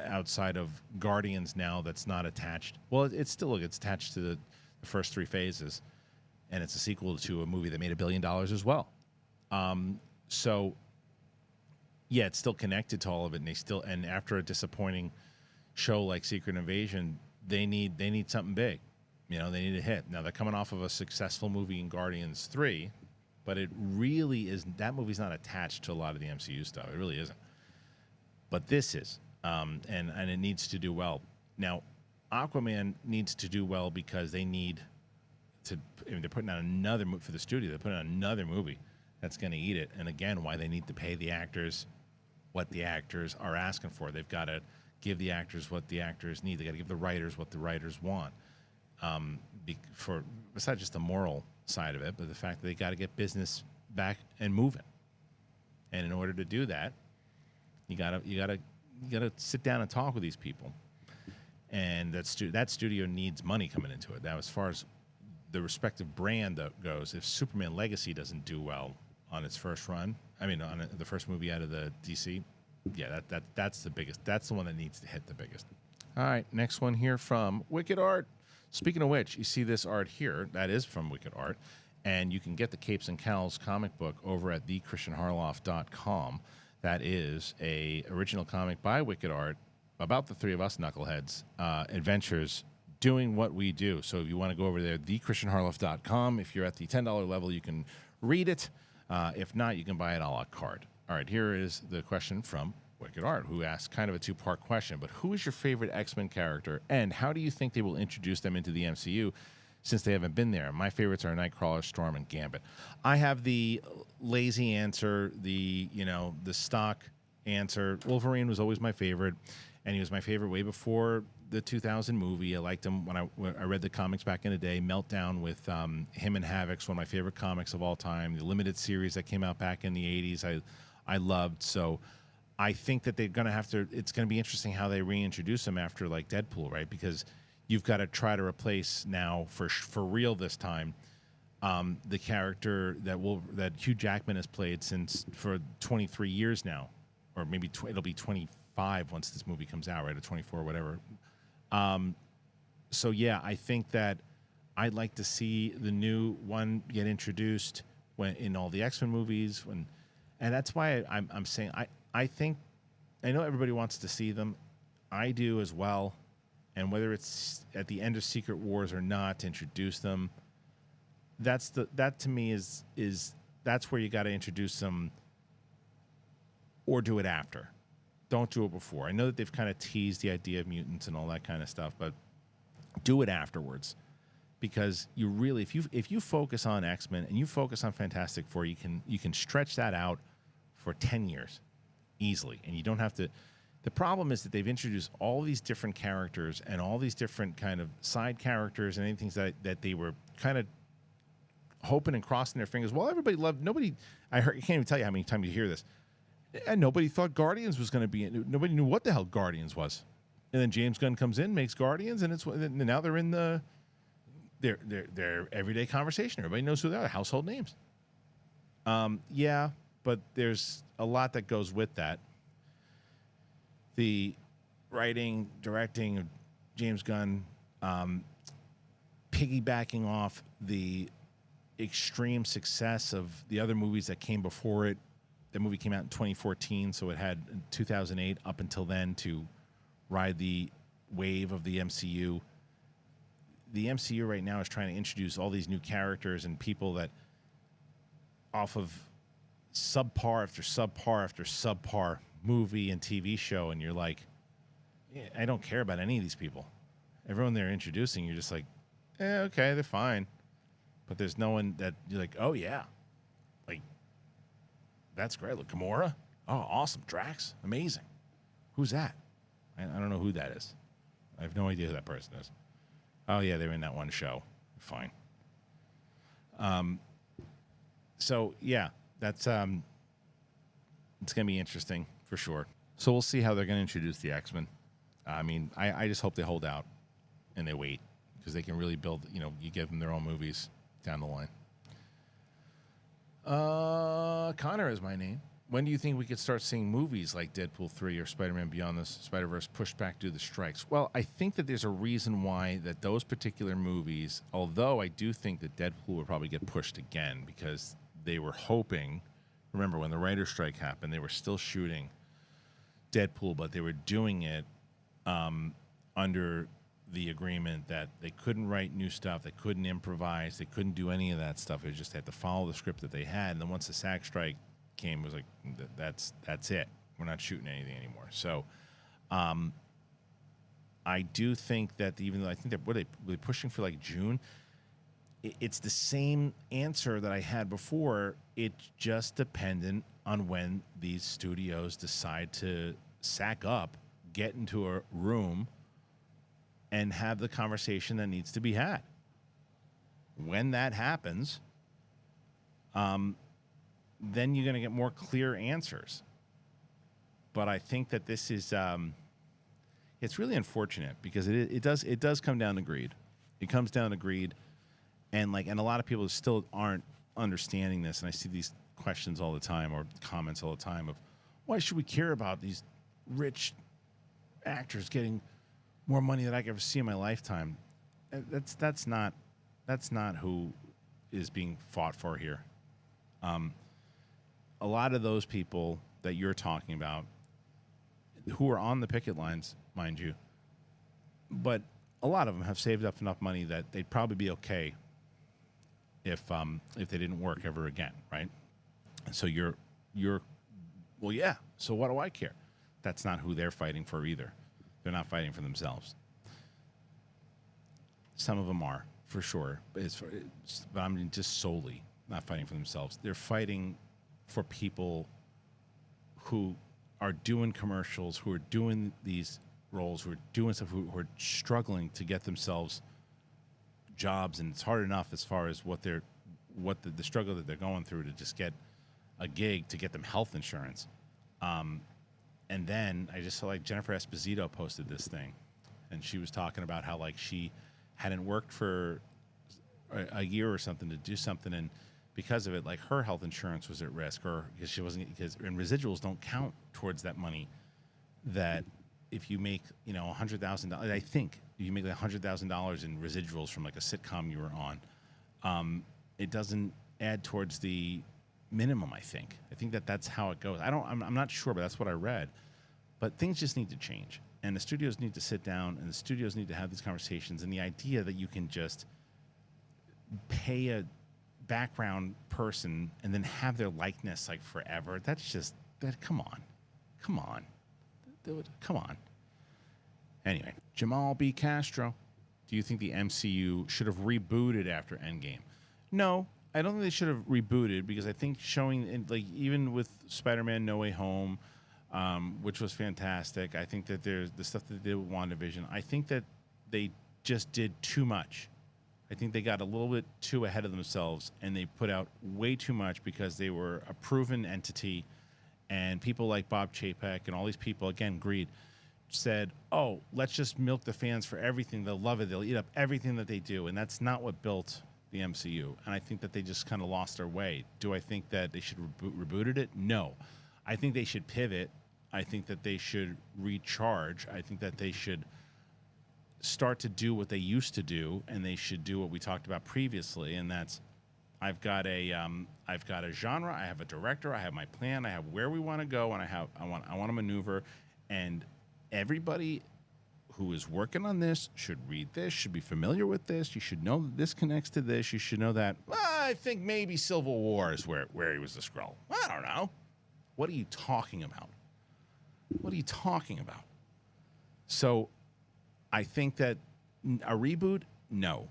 outside of Guardians now that's not attached. Well, it's still it's attached to the first three phases, and it's a sequel to a movie that made $1 billion as well. So yeah, it's still connected to all of it, and after a disappointing show like Secret Invasion, they need something big. You know, they need a hit. Now they're coming off of a successful movie in Guardians 3, but it really is, that movie's not attached to a lot of the MCU stuff. It really isn't. But this is, and it needs to do well. Now, Aquaman needs to do well because they need to. I mean, they're putting out another movie for the studio. They're putting out another movie that's going to eat it. And again, why they need to pay the actors what the actors are asking for. They've got to give the actors what the actors need. They got to give the writers what the writers want. For besides just the moral side of it, but the fact that they got to get business back and moving. And in order to do that, you gotta sit down and talk with these people. And that studio needs money coming into it. Now, as far as the respective brand goes, if Superman Legacy doesn't do well on its first run, on the first movie out of the DC, yeah, that's the biggest. That's the one that needs to hit the biggest. All right, next one here from Wicked Art. Speaking of which, you see this art here. That is from Wicked Art. And you can get the Capes and Cowls comic book over at thekristianharloff.com. That is a original comic by Wicked Art about the three of us knuckleheads adventures doing what we do. So if you want to go over there, thekristianharloff.com. If you're at the $10 level, you can read it. If not, you can buy it a la carte. All right, here is the question from Wicked Art, who asked kind of a two-part question, but who is your favorite X-Men character, and how do you think they will introduce them into the MCU since they haven't been there? My favorites are Nightcrawler, Storm, and Gambit. I have the lazy answer, the stock answer. Wolverine was always my favorite, and he was my favorite way before the 2000 movie. I liked him when I read the comics back in the day. Meltdown with him and Havoc's one of my favorite comics of all time. The limited series that came out back in the 80s, I loved. So I think that they're going to have to, it's going to be interesting how they reintroduce him after like Deadpool, right? Because you've got to try to replace now for real this time the character that Hugh Jackman has played for 23 years now, or maybe it'll be 25 once this movie comes out, right? Or 24, or whatever. So yeah, I think that I'd like to see the new one get introduced in all the X-Men movies, and that's why I'm saying I think, I know everybody wants to see them. I do as well. And whether it's at the end of Secret Wars or not to introduce them, that to me is that's where you got to introduce them, or do it after. Don't do it before. I know that they've kind of teased the idea of mutants and all that kind of stuff, but do it afterwards. Because you really, if you focus on X-Men and you focus on Fantastic Four, you can stretch that out for 10 years easily, and you don't have to. The problem is that they've introduced all these different characters and all these different kind of side characters and anything that they were kind of hoping and crossing their fingers. Well, everybody loved. Nobody. I can't even tell you how many times you hear this. And nobody thought Guardians was going to be. Nobody knew what the hell Guardians was. And then James Gunn comes in, makes Guardians, and now they're in their everyday conversation. Everybody knows who they are. Household names. Yeah, but there's a lot that goes with that. The writing, directing of James Gunn, piggybacking off the extreme success of the other movies that came before it. The movie came out in 2014, so it had 2008 up until then to ride the wave of the MCU. The MCU right now is trying to introduce all these new characters and people that off of subpar after subpar after subpar movie and TV show, and you're like, yeah, I don't care about any of these people. Everyone they're introducing, you're just like, okay, they're fine. But there's no one that you're like, oh yeah, like, that's great. Look, Gamora, oh awesome, Drax, amazing. Who's that? I don't know who that is. I have no idea who that person is. Oh yeah, they're in that one show. Fine. So yeah, that's It's going to be interesting for sure. So we'll see how they're going to introduce the X-Men. I mean, I just hope they hold out and they wait because they can really build, you know, you give them their own movies down the line. Connor is my name. When do you think we could start seeing movies like Deadpool 3 or Spider-Man Beyond the Spider-Verse pushed back due to the strikes? Well, I think that there's a reason why that those particular movies, although I do think that Deadpool will probably get pushed again because they were hoping, remember when the writer's strike happened, they were still shooting Deadpool, but they were doing it under the agreement that they couldn't write new stuff, they couldn't improvise, they couldn't do any of that stuff. They just had to follow the script that they had. And then once the SAG strike came, it was like, that's it. We're not shooting anything anymore. So I do think that even though I think they're pushing for like June, it's the same answer that I had before. It's just dependent on when these studios decide to sack up, get into a room, and have the conversation that needs to be had. When that happens, then you're going to get more clear answers. But I think that this is, it's really unfortunate because it does come down to greed. It comes down to greed, and a lot of people still aren't understanding this. And I see these questions all the time or comments all the time of, why should we care about these rich actors getting more money than I could ever see in my lifetime? That's not who is being fought for here. A lot of those people that you're talking about, who are on the picket lines, mind you, but a lot of them have saved up enough money that they'd probably be okay if they didn't work ever again, right? And so you're well, yeah. So what do I care? That's not who they're fighting for either. They're not fighting for themselves. Some of them are, for sure, but I mean just solely not fighting for themselves. They're fighting for people who are doing commercials, who are doing these roles, who are doing stuff, who are struggling to get themselves jobs, and it's hard enough as far as what the struggle that they're going through to just get a gig, to get them health insurance. And then I just saw Jennifer Esposito posted this thing, and she was talking about how she hadn't worked for a year or something to do something, and because of it, her health insurance was at risk, or because she wasn't, and residuals don't count towards that money. That if you make $100,000, I think if you make $100,000 in residuals from a sitcom you were on, it doesn't add towards the minimum. I think that's how it goes. I'm not sure, but that's what I read. But things just need to change, and the studios need to sit down, and the studios need to have these conversations. And the idea that you can just pay a background person and then have their likeness forever, come on. Anyway, Jamal B. Castro, do you think the MCU should have rebooted after Endgame? No, I don't think they should have rebooted, because I think showing, even with Spider-Man No Way Home, which was fantastic, I think that there's the stuff that they did with WandaVision, I think that they just did too much. I think they got a little bit too ahead of themselves, and they put out way too much because they were a proven entity, and people like Bob Chapek and all these people, again, greed, said, oh, let's just milk the fans for everything. They'll love it. They'll eat up everything that they do, and that's not what built the MCU. And I think that they just kind of lost their way. Do I think that they should rebooted it? No. I think they should pivot. I think that they should recharge. I think that they should start to do what they used to do, and they should do what we talked about previously, and that's I've got a genre, I have a director, I have my plan, I have where we want to go, and I want to maneuver, and everybody who is working on this should read this, should be familiar with this. You should know that this connects to this. You should know that. Well, I think maybe Civil War is where he was the Skrull. I don't know. What are you talking about? What are you talking about? So I think that a reboot, no.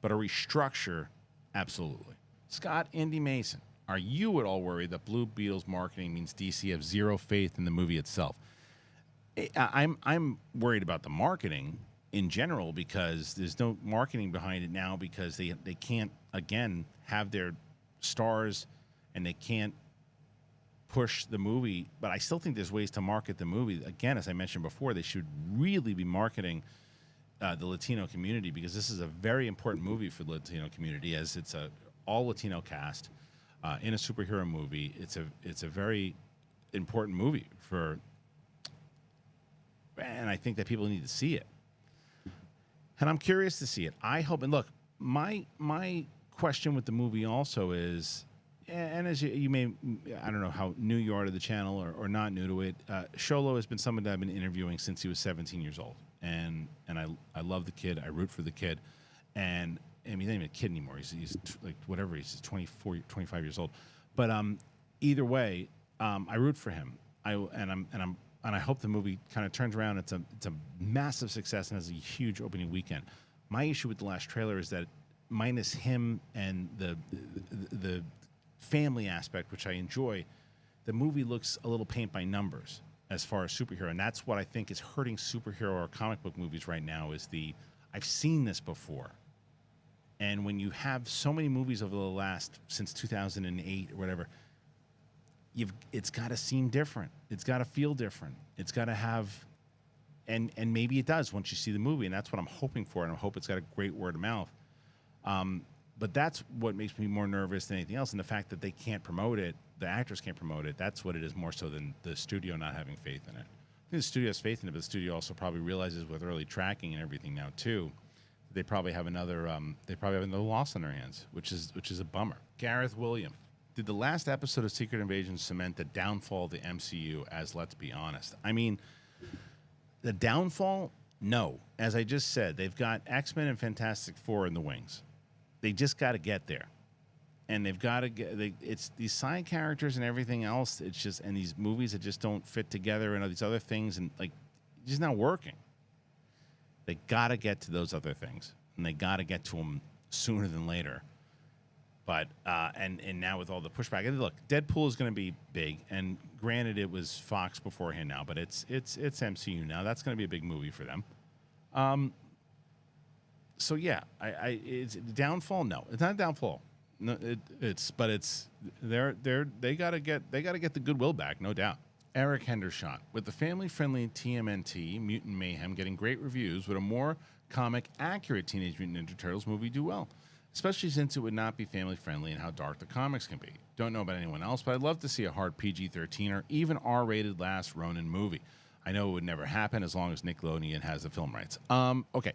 But a restructure, absolutely. Scott Indy Mason, are you at all worried that Blue Beetle's marketing means DC have zero faith in the movie itself? I'm worried about the marketing in general, because there's no marketing behind it now, because they can't, again, have their stars, and they can't push the movie, but I still think there's ways to market the movie. Again, as I mentioned before, they should really be marketing the Latino community, because this is a very important movie for the Latino community, as it's a all Latino cast in a superhero movie. It's a very important movie and I think that people need to see it. And I'm curious to see it. I hope. And look, my question with the movie also is, and as you may, I don't know how new you are to the channel or not new to it, Xolo has been someone that I've been interviewing since he was 17 years old. And I love the kid. I root for the kid. And I mean, he's not even a kid anymore. He's like whatever. He's 24, 25 years old. But either way, I root for him. I hope the movie kind of turns around. It's a massive success and has a huge opening weekend. My issue with the last trailer is that, minus him and the family aspect, which I enjoy, the movie looks a little paint by numbers as far as superhero, and that's what I think is hurting superhero or comic book movies right now. Is I've seen this before, and when you have so many movies over the last since 2008 or whatever, it's got to seem different. It's got to feel different. It's got to have, and maybe it does once you see the movie, and that's what I'm hoping for, and I hope it's got a great word of mouth. But that's what makes me more nervous than anything else, and the fact that they can't promote it, the actors can't promote it. That's what it is more so than the studio not having faith in it. I think the studio has faith in it, but the studio also probably realizes with early tracking and everything now too, they probably have another loss on their hands, which is a bummer. Gareth William. Did the last episode of Secret Invasion cement the downfall of the MCU? As let's be honest, I mean, the downfall. No, as I just said, they've got X-Men and Fantastic Four in the wings. They just got to get there, and they've got to get. It's these side characters and everything else. It's just, and these movies that just don't fit together, and all these other things, and like, just not working. They got to get to those other things, and they got to get to them sooner than later. But and now with all the pushback, and look, Deadpool is going to be big, and granted, it was Fox beforehand now, but it's MCU now. That's going to be a big movie for them. So yeah, it's downfall. No, it's not a downfall. No, they gotta get the goodwill back, no doubt. Eric Hendershot, with the family-friendly TMNT Mutant Mayhem getting great reviews, would a more comic accurate Teenage Mutant Ninja Turtles movie do well? Especially since it would not be family-friendly and how dark the comics can be. Don't know about anyone else, but I'd love to see a hard PG-13 or even R-rated Last Ronin movie. I know it would never happen as long as Nickelodeon has the film rights. Okay,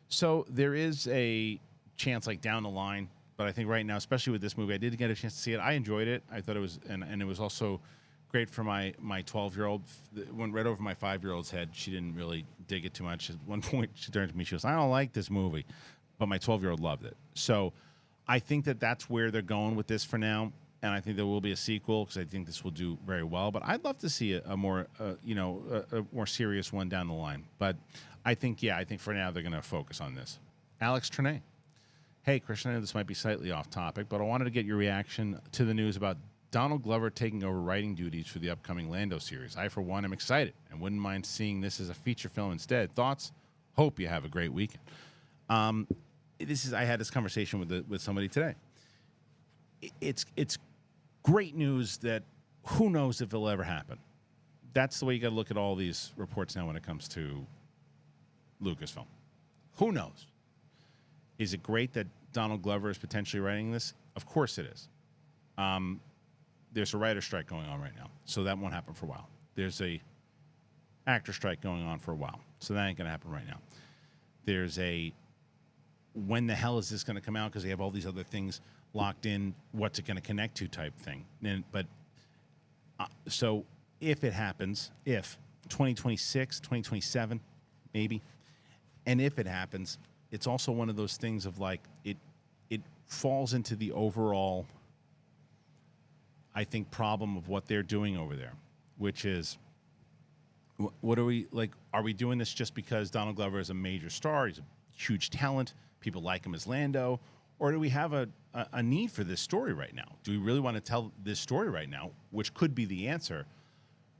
so there is a chance like down the line, but I think right now, especially with this movie, I did get a chance to see it. I enjoyed it. I thought it was, and it was also great for my 12-year-old. It went right over my 5-year-old's head. She didn't really dig it too much. At one point, she turned to me. She goes, "I don't like this movie." But my 12-year-old loved it. So I think that that's where they're going with this for now. And I think there will be a sequel because I think this will do very well. But I'd love to see a more serious one down the line. But I think for now they're going to focus on this. Alex Trene. Hey, Kristian, I know this might be slightly off topic, but I wanted to get your reaction to the news about Donald Glover taking over writing duties for the upcoming Lando series. I, for one, am excited and wouldn't mind seeing this as a feature film instead. Thoughts? Hope you have a great weekend. I had this conversation with somebody today. It's great news that who knows if it'll ever happen. That's the way you got to look at all these reports now when it comes to Lucasfilm. Who knows? Is it great that Donald Glover is potentially writing this? Of course it is. There's a writer strike going on right now, so that won't happen for a while. There's a actor strike going on for a while, so that ain't going to happen right now. There's a when the hell is this going to come out because they have all these other things locked in, what's it going to connect to type thing. So if it happens, if 2026, 2027, maybe, and if it happens, it's also one of those things of like it falls into the overall, I think, problem of what they're doing over there, which is, what are we like? Are we doing this just because Donald Glover is a major star? He's a huge talent. People like him as Lando. Or do we have a need for this story right now? Do we really want to tell this story right now, which could be the answer?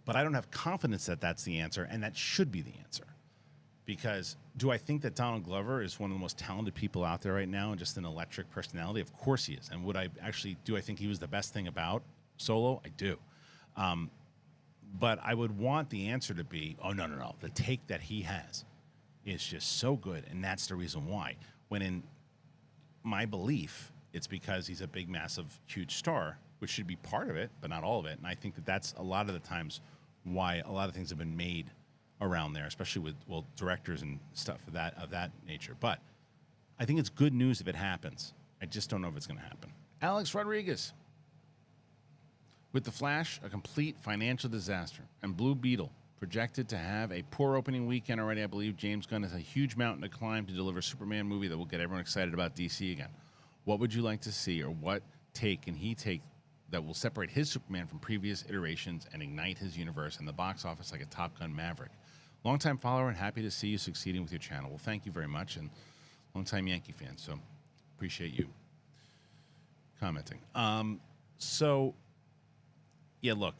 But I don't have confidence that that's the answer, and that should be the answer. Because do I think that Donald Glover is one of the most talented people out there right now and just an electric personality? Of course he is. And I think he was the best thing about Solo? I do. But I would want the answer to be, oh, no. The take that he has is just so good, and that's the reason why. When in my belief, it's because he's a big, massive, huge star, which should be part of it, but not all of it. And I think that that's a lot of the times why a lot of things have been made around there, especially with, well, directors and stuff of that nature. But I think it's good news if it happens. I just don't know if it's going to happen. Alex Rodriguez. With The Flash, a complete financial disaster, and Blue Beetle projected to have a poor opening weekend already, I believe James Gunn has a huge mountain to climb to deliver a Superman movie that will get everyone excited about DC again. What would you like to see, or what take can he take that will separate his Superman from previous iterations and ignite his universe in the box office like a Top Gun Maverick? Longtime follower and happy to see you succeeding with your channel. Well, thank you very much, and longtime Yankee fan, so appreciate you commenting. Yeah, look,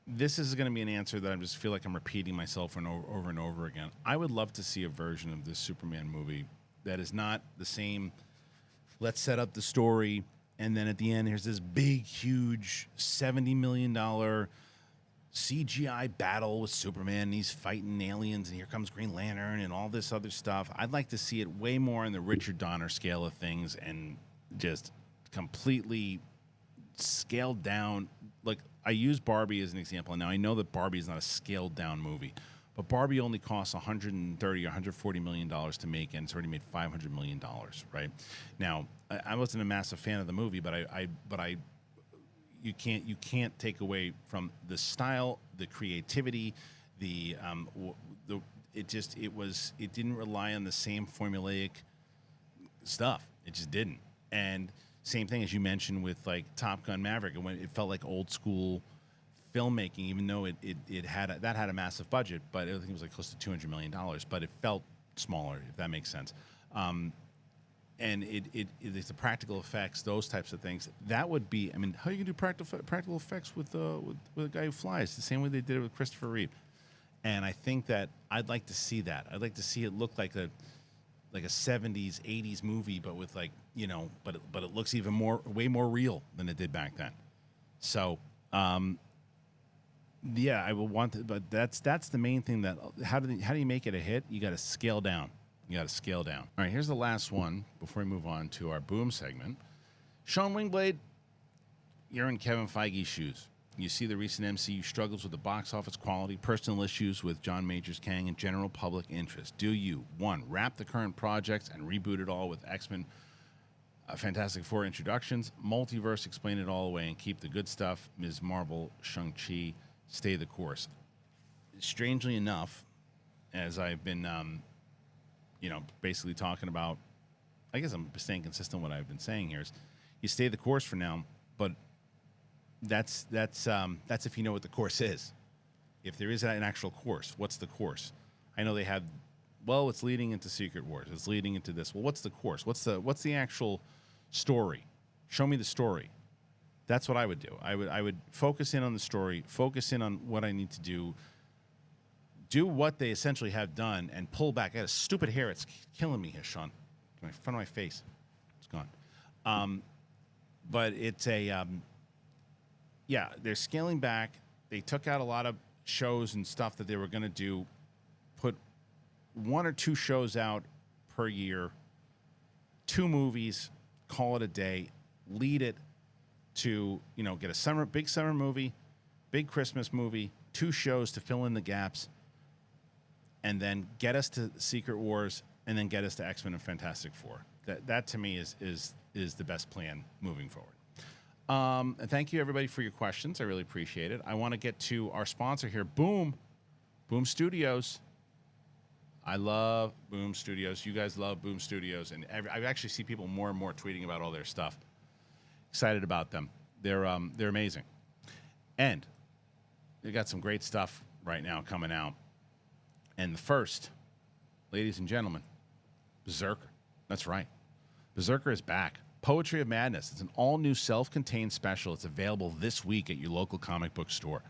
this is going to be an answer that I just feel like I'm repeating myself over and over again. I would love to see a version of this Superman movie that is not the same, let's set up the story, and then at the end, here's this big, huge $70 million CGI battle with Superman, and he's fighting aliens, and here comes Green Lantern and all this other stuff. I'd like to see it way more in the Richard Donner scale of things and just completely scaled down. Like, I use Barbie as an example. Now, I know that Barbie is not a scaled down movie, but Barbie only costs $130 or $140 million to make, and it's already made $500 million, right? Now, I wasn't a massive fan of the movie, but you can't take away from the style, the creativity, it didn't rely on the same formulaic stuff. It just didn't. And same thing as you mentioned with like Top Gun Maverick. It felt like old school filmmaking, even though it had a massive budget, but I think it was like close to $200 million. But it felt smaller, if that makes sense. And it's the practical effects, those types of things. That would be. I mean, how are you gonna do practical effects with a guy who flies? The same way they did it with Christopher Reeve. And I think that I'd like to see that. I'd like to see it look like a 70s, 80s movie, but with like, but it looks way more real than it did back then. So, yeah, I will want to, but that's the main thing. That how do you make it a hit? You got to scale down. All right, here's the last one before we move on to our boom segment. Sean Wingblade, you're in Kevin Feige's shoes. You see the recent MCU struggles with the box office quality, personal issues with John Major's Kang, and general public interest. Do you, 1, wrap the current projects and reboot it all with X-Men, Fantastic Four introductions, multiverse, explain it all away, and keep the good stuff, Ms. Marvel, Shang-Chi, stay the course? Strangely enough, as I've been, basically talking about, I guess I'm staying consistent with what I've been saying here, is you stay the course for now, but that's if you know what the course is. If there is an actual course, what's the course? I know they have, well, it's leading into Secret Wars. It's leading into this. Well, what's the course? What's the actual story? Show me the story. That's what I would do. I would focus in on the story, focus in on what I need to do what they essentially have done, and pull back. I got a stupid hair. It's killing me here, Sean. In front of my face. It's gone. But it's yeah, they're scaling back. They took out a lot of shows and stuff that they were going to do. Put 1 or 2 shows out per year, 2 movies, call it a day, lead it to, get a big summer movie, big Christmas movie, 2 shows to fill in the gaps, and then get us to Secret Wars, and then get us to X-Men and Fantastic Four. That to me is the best plan moving forward. And thank you, everybody, for your questions. I really appreciate it. I want to get to our sponsor here, Boom Studios. I love Boom Studios. You guys love Boom Studios, and I actually see people more and more tweeting about all their stuff. Excited about them. They're amazing, and they got some great stuff right now coming out. And the first, ladies and gentlemen, Berserker. That's right, Berserker is back. Poetry of Madness. It's an all-new self-contained special. It's available this week at your local comic book store.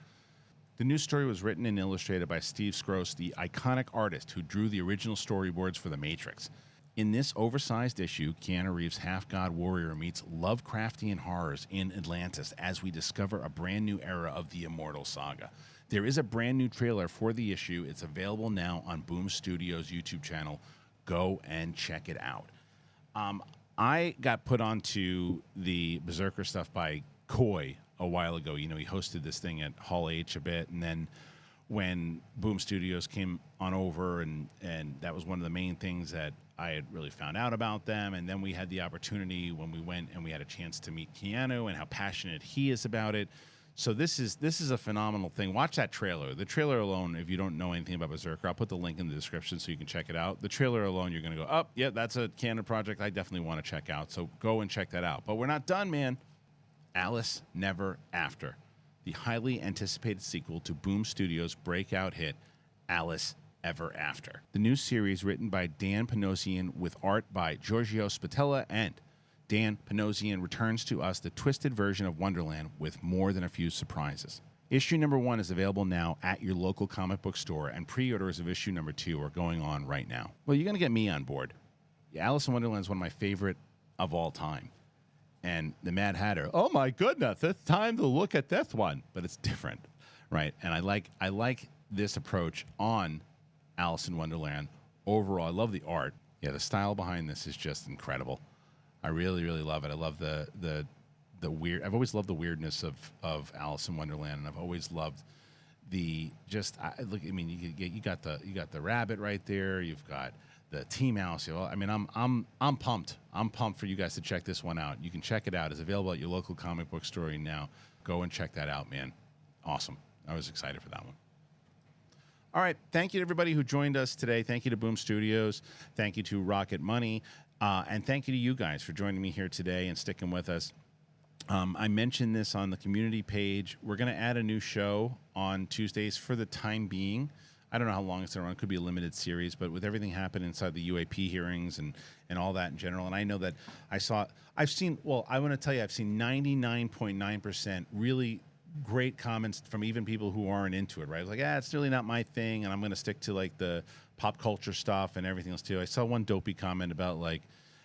The new story was written and illustrated by Steve Skroce, the iconic artist who drew the original storyboards for The Matrix. In this oversized issue, Keanu Reeves' half-god warrior meets Lovecraftian horrors in Atlantis as we discover a brand new era of the immortal saga. There is a brand new trailer for the issue. It's available now on Boom Studios' YouTube channel. Go and check it out. I got put onto the Berserker stuff by Coy a while ago. You know, he hosted this thing at Hall H a bit, and then when Boom Studios came on over, and that was one of the main things that I had really found out about them. And then we had the opportunity when we went and we had a chance to meet Keanu and how passionate he is about it. So this is a phenomenal thing. Watch that trailer. The trailer alone, if you don't know anything about Berserker, I'll put the link in the description so you can check it out. The trailer alone, you're going to go, oh, yeah, that's a canon project I definitely want to check out. So go and check that out. But we're not done, man. Alice Never After, the highly anticipated sequel to Boom Studios' breakout hit, Alice Ever After. The new series, written by Dan Panosian with art by Giorgio Spatella, and Dan Panosian returns to us the twisted version of Wonderland with more than a few surprises. Issue number 1 is available now at your local comic book store, and pre-orders of issue number 2 are going on right now. Well, you're going to get me on board. Alice in Wonderland is one of my favorite of all time. And the Mad Hatter, oh my goodness, it's time to look at this one. But it's different, right? And I like this approach on Alice in Wonderland. Overall, I love the art. Yeah, the style behind this is just incredible. I really, really love it. I love the weird. I've always loved the weirdness of Alice in Wonderland, and I've always loved the just. Look, I mean, you got the rabbit right there. You've got the tea mouse. You know, I mean, I'm pumped. I'm pumped for you guys to check this one out. You can check it out. It's available at your local comic book store now. Go and check that out, man. Awesome. I was excited for that one. All right. Thank you to everybody who joined us today. Thank you to Boom Studios. Thank you to Rocket Money. And thank you to you guys for joining me here today and sticking with us. I mentioned this on the community page. We're going to add a new show on Tuesdays for the time being. I don't know how long it's going to run. It could be a limited series, but with everything happening inside the UAP hearings and all that in general, and I know that I want to tell you, I've seen 99.9% really great comments from even people who aren't into it, right? Like, it's really not my thing, and I'm going to stick to like the pop culture stuff and everything else too. I saw one dopey comment about like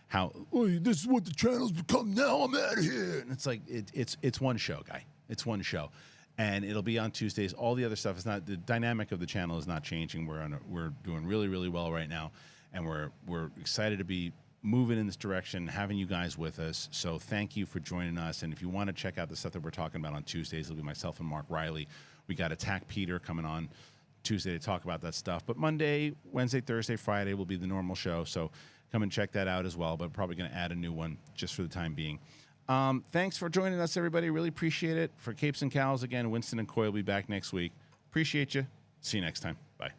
how, oh, this is what the channel's become now, I'm out of here. And it's like, it's one show, guy. It's one show. And it'll be on Tuesdays. All the other stuff is not, the dynamic of the channel is not changing. We're doing really, really well right now. And we're excited to be moving in this direction, having you guys with us. So thank you for joining us. And if you want to check out the stuff that we're talking about on Tuesdays, it'll be myself and Mark Riley. We got Attack Peter coming on Tuesday to talk about that stuff. But Monday, Wednesday, Thursday, Friday will be the normal show. So come and check that out as well. But probably going to add a new one just for the time being. Thanks for joining us, everybody. Really appreciate it. For Capes and Cowls, again, Winston and Coy will be back next week. Appreciate you. See you next time. Bye.